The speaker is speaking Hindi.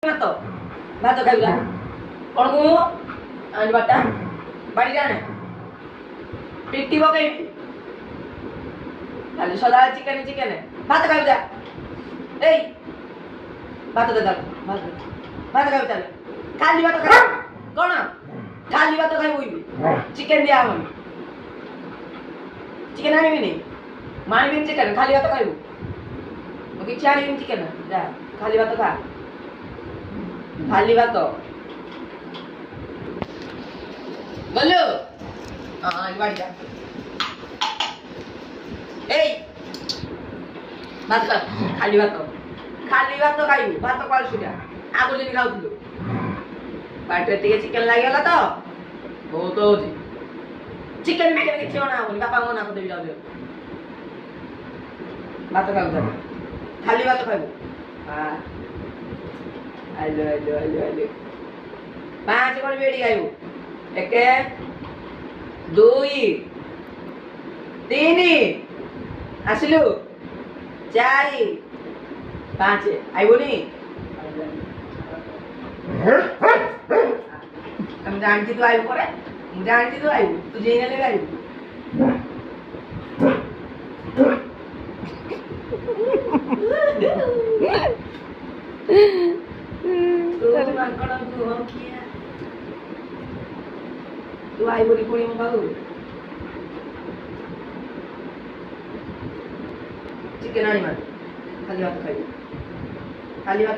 ଭାତ ଭାତ ଖାଇବୁ କଣ କୁ ଆଣି ବାଟା ବାଡ଼ି ଆଣେ ପିଟି ପକେଇବି ଖାଲି ସଦାବେଳେ ଚିକେନ ଚିକେନ ଭାତ ଖାଇବୁ ଯା ଏଇ ଭାତ ଦେ ତାକୁ ଭାତ ଖାଇବୁ ତାହେଲେ ଖାଲି ଭାତ ଖାଇବୁ କଣ ଖାଲି ଭାତ ଖାଇବୁ ଚିକେନ ଦିଆ ହବନି ଚିକେନ ଆଣିବିନି ମୁଁ ଆଣିବିନି ଚିକେନ ଖାଲି ଭାତ ଖାଇବୁ ମୁଁ କିଛି ଆଣିବିନି ଚିକେନ ଯା ଖାଲି ଭାତ ଖା खाली बात बोलो हाँ बाड़ी जा ए भात खाली भात खाइबू भात कल सुधा आगु जमी खाऊलु बाटे टे चिकेन लगी गला तो बहुत हो चिकेन बिकेन किसी ना होनी बापा मना कर देबी जाऊ भात खाइबू खाली भात खाइबू हां आलो पाँच कौन बेड़ी आयु एक दुई तीन आसलु चार पाँच आईबुनी जानती तू आयु पर जानती तू आयु तू जे ले आयु तू आई बोली पुणी मो पाऊ चिकेन आनी खाली भात खाई खाली भात